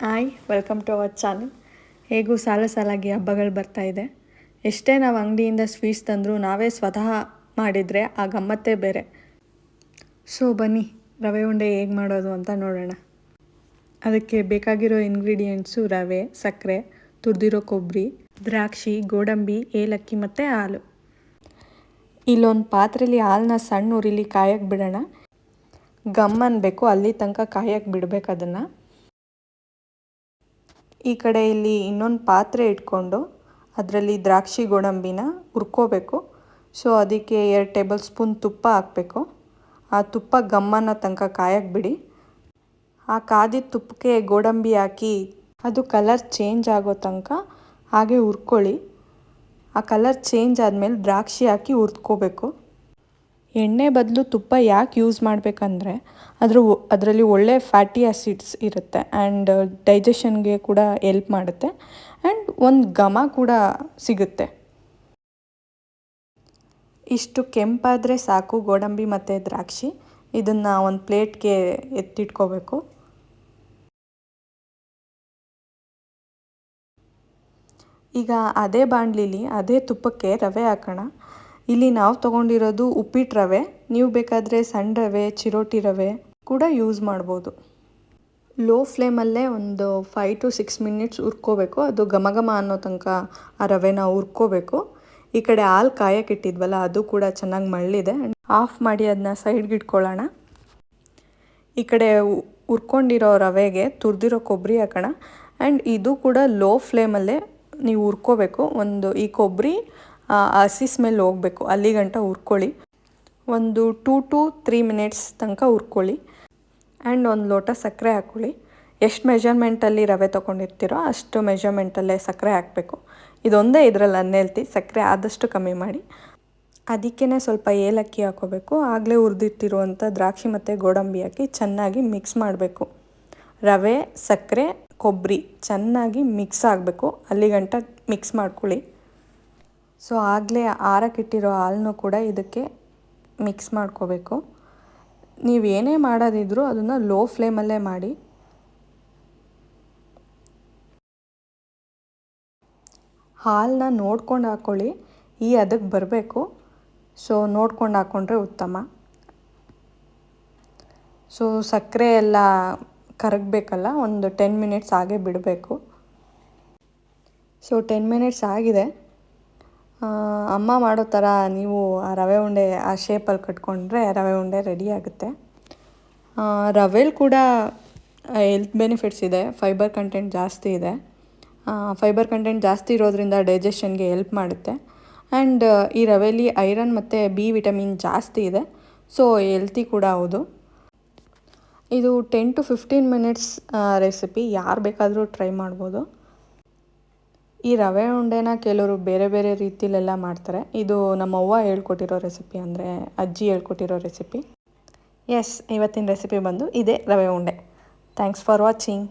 Hi welcome to our channel. ಹೇಗೂ ಸಾಲಾಗಿ ಹಬ್ಬಗಳು ಬರ್ತಾ ಇದೆ. ಎಷ್ಟೇ ನಾವು ಅಂಗಡಿಯಿಂದ ಸ್ವೀಟ್ಸ್ ತಂದರೂ ನಾವೇ ಸ್ವತಃ ಮಾಡಿದರೆ ಆ ಗಮ್ಮತ್ತೇ ಬೇರೆ. ಸೊ ಬನ್ನಿ ರವೆ ಉಂಡೆ ಹೇಗೆ ಮಾಡೋದು ಅಂತ ನೋಡೋಣ. ಅದಕ್ಕೆ ಬೇಕಾಗಿರೋ ಇಂಗ್ರೀಡಿಯೆಂಟ್ಸು ರವೆ, ಸಕ್ಕರೆ, ತುರಿದಿರೋ ಕೊಬ್ಬರಿ, ದ್ರಾಕ್ಷಿ, ಗೋಡಂಬಿ, ಏಲಕ್ಕಿ ಮತ್ತು ಹಾಲು. ಇಲ್ಲೊಂದು ಪಾತ್ರೆಯಲ್ಲಿ ಹಾಲನ್ನ ಸಣ್ಣ ಉರಿಲಿ ಕಾಯಕ್ಕೆ ಬಿಡೋಣ. ಗಮ್ ಅನ್ನಬೇಕು, ಅಲ್ಲಿ ತನಕ ಕಾಯಕ್ಕೆ ಬಿಡಬೇಕು ಅದನ್ನು. ಈ ಕಡೆ ಇಲ್ಲಿ ಇನ್ನೊಂದು ಪಾತ್ರೆ ಇಟ್ಕೊಂಡು ಅದರಲ್ಲಿ ದ್ರಾಕ್ಷಿ ಗೋಡಂಬಿನ ಹುರ್ಕೋಬೇಕು. ಸೊ ಅದಕ್ಕೆ 2 ಟೇಬಲ್ ಸ್ಪೂನ್ ತುಪ್ಪ ಹಾಕಬೇಕು. ಆ ತುಪ್ಪ ಗಮ್ಮನ ತನಕ ಕಾಯಕ್ಕೆ ಬಿಡಿ. ಆ ಕಾದಿದ್ದ ತುಪ್ಪಕ್ಕೆ ಗೋಡಂಬಿ ಹಾಕಿ ಅದು ಕಲರ್ ಚೇಂಜ್ ಆಗೋ ತನಕ ಹಾಗೆ ಹುರ್ಕೊಳ್ಳಿ. ಆ ಕಲರ್ ಚೇಂಜ್ ಆದಮೇಲೆ ದ್ರಾಕ್ಷಿ ಹಾಕಿ ಹುರ್ಕೋಬೇಕು. ಎಣ್ಣೆ ಬದಲು ತುಪ್ಪ ಯಾಕೆ ಯೂಸ್ ಮಾಡಬೇಕಂದ್ರೆ ಅದರಲ್ಲಿ ಒಳ್ಳೆ ಫ್ಯಾಟಿ ಆ್ಯಸಿಡ್ಸ್ ಇರುತ್ತೆ ಆ್ಯಂಡ್ ಡೈಜೆಷನ್ಗೆ ಕೂಡ ಎಲ್ಪ್ ಮಾಡುತ್ತೆ ಆ್ಯಂಡ್ ಒಂದು ಘಮ ಕೂಡ ಸಿಗುತ್ತೆ. ಇಷ್ಟು ಕೆಂಪಾದರೆ ಸಾಕು ಗೋಡಂಬಿ ಮತ್ತು ದ್ರಾಕ್ಷಿ. ಇದನ್ನು ಒಂದು ಪ್ಲೇಟ್ಗೆ ಎತ್ತಿಟ್ಕೋಬೇಕು. ಈಗ ಅದೇ ಬಾಣಲಿಲಿ ಅದೇ ತುಪ್ಪಕ್ಕೆ ರವೆ ಹಾಕೋಣ. ಇಲ್ಲಿ ನಾವು ತೊಗೊಂಡಿರೋದು ಉಪ್ಪಿಟ್ಟು ರವೆ. ನೀವು ಬೇಕಾದರೆ ಸಣ್ಣ ರವೆ, ಚಿರೋಟಿ ರವೆ ಕೂಡ ಯೂಸ್ ಮಾಡ್ಬೋದು. ಲೋ ಫ್ಲೇಮಲ್ಲೇ ಒಂದು 5 to 6 ಮಿನಿಟ್ಸ್ ಹುರ್ಕೋಬೇಕು. ಅದು ಘಮ ಅನ್ನೋ ತನಕ ಆ ರವೆನ ಹುರ್ಕೋಬೇಕು. ಈ ಕಡೆ ಹಾಲು ಕಾಯಕ್ಕೆ ಇಟ್ಟಿದ್ವಲ್ಲ ಅದು ಕೂಡ ಚೆನ್ನಾಗಿ ಮಳ್ಳಿದೆ. ಆಫ್ ಮಾಡಿ ಅದನ್ನ ಸೈಡ್ಗೆ ಇಟ್ಕೊಳ್ಳೋಣ. ಈ ಕಡೆ ಹುರ್ಕೊಂಡಿರೋ ರವೆಗೆ ತುರಿದಿರೋ ಕೊಬ್ಬರಿ ಹಾಕೋಣ. ಆ್ಯಂಡ್ ಇದು ಕೂಡ ಲೋ ಫ್ಲೇಮಲ್ಲೇ ನೀವು ಹುರ್ಕೋಬೇಕು. ಈ ಕೊಬ್ಬರಿ ಹಸಿ ಸ್ಮೆಲ್ ಹೋಗಬೇಕು, ಅಲ್ಲಿ ಗಂಟ ಹುರ್ಕೊಳ್ಳಿ. ಒಂದು 2 to 3 ಮಿನಿಟ್ಸ್ ತನಕ ಹುರ್ಕೊಳ್ಳಿ. ಆ್ಯಂಡ್ ಒಂದು ಲೋಟ ಸಕ್ಕರೆ ಹಾಕ್ಕೊಳ್ಳಿ. ಎಷ್ಟು ಮೆಜರ್ಮೆಂಟಲ್ಲಿ ರವೆ ತೊಗೊಂಡಿರ್ತೀರೋ ಅಷ್ಟು ಮೆಜರ್ಮೆಂಟಲ್ಲೇ ಸಕ್ಕರೆ ಹಾಕಬೇಕು. ಇದೊಂದೇ ಇದರಲ್ಲಿ ಅನ್ಹೆಲ್ತಿ, ಸಕ್ಕರೆ ಆದಷ್ಟು ಕಮ್ಮಿ ಮಾಡಿ. ಅದಕ್ಕೇ ಸ್ವಲ್ಪ ಏಲಕ್ಕಿ ಹಾಕೋಬೇಕು. ಆಗಲೇ ಹುರಿದಿಟ್ಟಿರುವಂಥ ದ್ರಾಕ್ಷಿ ಮತ್ತು ಗೋಡಂಬಿ ಹಾಕಿ ಚೆನ್ನಾಗಿ ಮಿಕ್ಸ್ ಮಾಡಬೇಕು. ರವೆ, ಸಕ್ಕರೆ, ಕೊಬ್ಬರಿ ಚೆನ್ನಾಗಿ ಮಿಕ್ಸ್ ಆಗಬೇಕು, ಅಲ್ಲಿ ಗಂಟ ಮಿಕ್ಸ್ ಮಾಡ್ಕೊಳ್ಳಿ. ಸೊ ಆಗಲೇ ಆರಕ್ಕಿಟ್ಟಿರೋ ಹಾಲನ್ನು ಕೂಡ ಇದಕ್ಕೆ ಮಿಕ್ಸ್ ಮಾಡ್ಕೋಬೇಕು. ನೀವೇನೇ ಮಾಡೋದಿದ್ರೂ ಅದನ್ನು ಲೋ ಫ್ಲೇಮಲ್ಲೇ ಮಾಡಿ. ಹಾಲನ್ನ ನೋಡ್ಕೊಂಡು ಹಾಕ್ಕೊಳ್ಳಿ, ಅದಕ್ಕೆ ಬರಬೇಕು. ಸೊ ನೋಡ್ಕೊಂಡು ಹಾಕ್ಕೊಂಡ್ರೆ ಉತ್ತಮ. ಸೊ ಸಕ್ಕರೆ ಎಲ್ಲ ಕರಗಬೇಕಲ್ಲ, ಒಂದು 10 ಮಿನಿಟ್ಸ್ ಹಾಗೆ ಬಿಡಬೇಕು. ಸೊ 10 ಮಿನಿಟ್ಸ್ ಆಗಿದೆ. ಅಮ್ಮ ಮಾಡೋ ಥರ ನೀವು ಆ ರವೆ ಉಂಡೆ ಆ ಶೇಪಲ್ಲಿ ಕಟ್ಕೊಂಡ್ರೆ ರವೆ ಉಂಡೆ ರೆಡಿ ಆಗುತ್ತೆ. ರವೆಲಿ ಕೂಡ ಹೆಲ್ತ್ ಬೆನಿಫಿಟ್ಸ್ ಇದೆ. ಫೈಬರ್ ಕಂಟೆಂಟ್ ಜಾಸ್ತಿ ಇದೆ. ಫೈಬರ್ ಕಂಟೆಂಟ್ ಜಾಸ್ತಿ ಇರೋದ್ರಿಂದ ಡೈಜೆಷನ್ಗೆ ಹೆಲ್ಪ್ ಮಾಡುತ್ತೆ. ಆ್ಯಂಡ್ ಈ ರವೆಲಿ ಐರನ್ ಮತ್ತು ಬಿ ವಿಟಮಿನ್ ಜಾಸ್ತಿ ಇದೆ. ಸೊ ಹೆಲ್ತಿ ಕೂಡ ಹೌದು. ಇದು 10 to 15 ಮಿನಿಟ್ಸ್ ರೆಸಿಪಿ, ಯಾರು ಬೇಕಾದರೂ ಟ್ರೈ ಮಾಡ್ಬೋದು. ಈ ರವೆ ಉಂಡೆನ ಕೆಲವರು ಬೇರೆ ಬೇರೆ ರೀತಿಲೆಲ್ಲ ಮಾಡ್ತಾರೆ. ಇದು ನಮ್ಮವ್ವ ಹೇಳ್ಕೊಟ್ಟಿರೋ ರೆಸಿಪಿ, ಅಂದರೆ ಅಜ್ಜಿ ಹೇಳ್ಕೊಟ್ಟಿರೋ ರೆಸಿಪಿ. ಇವತ್ತಿನ ರೆಸಿಪಿ ಬಂದು ಇದೇ ರವೆ ಉಂಡೆ. Thanks for watching.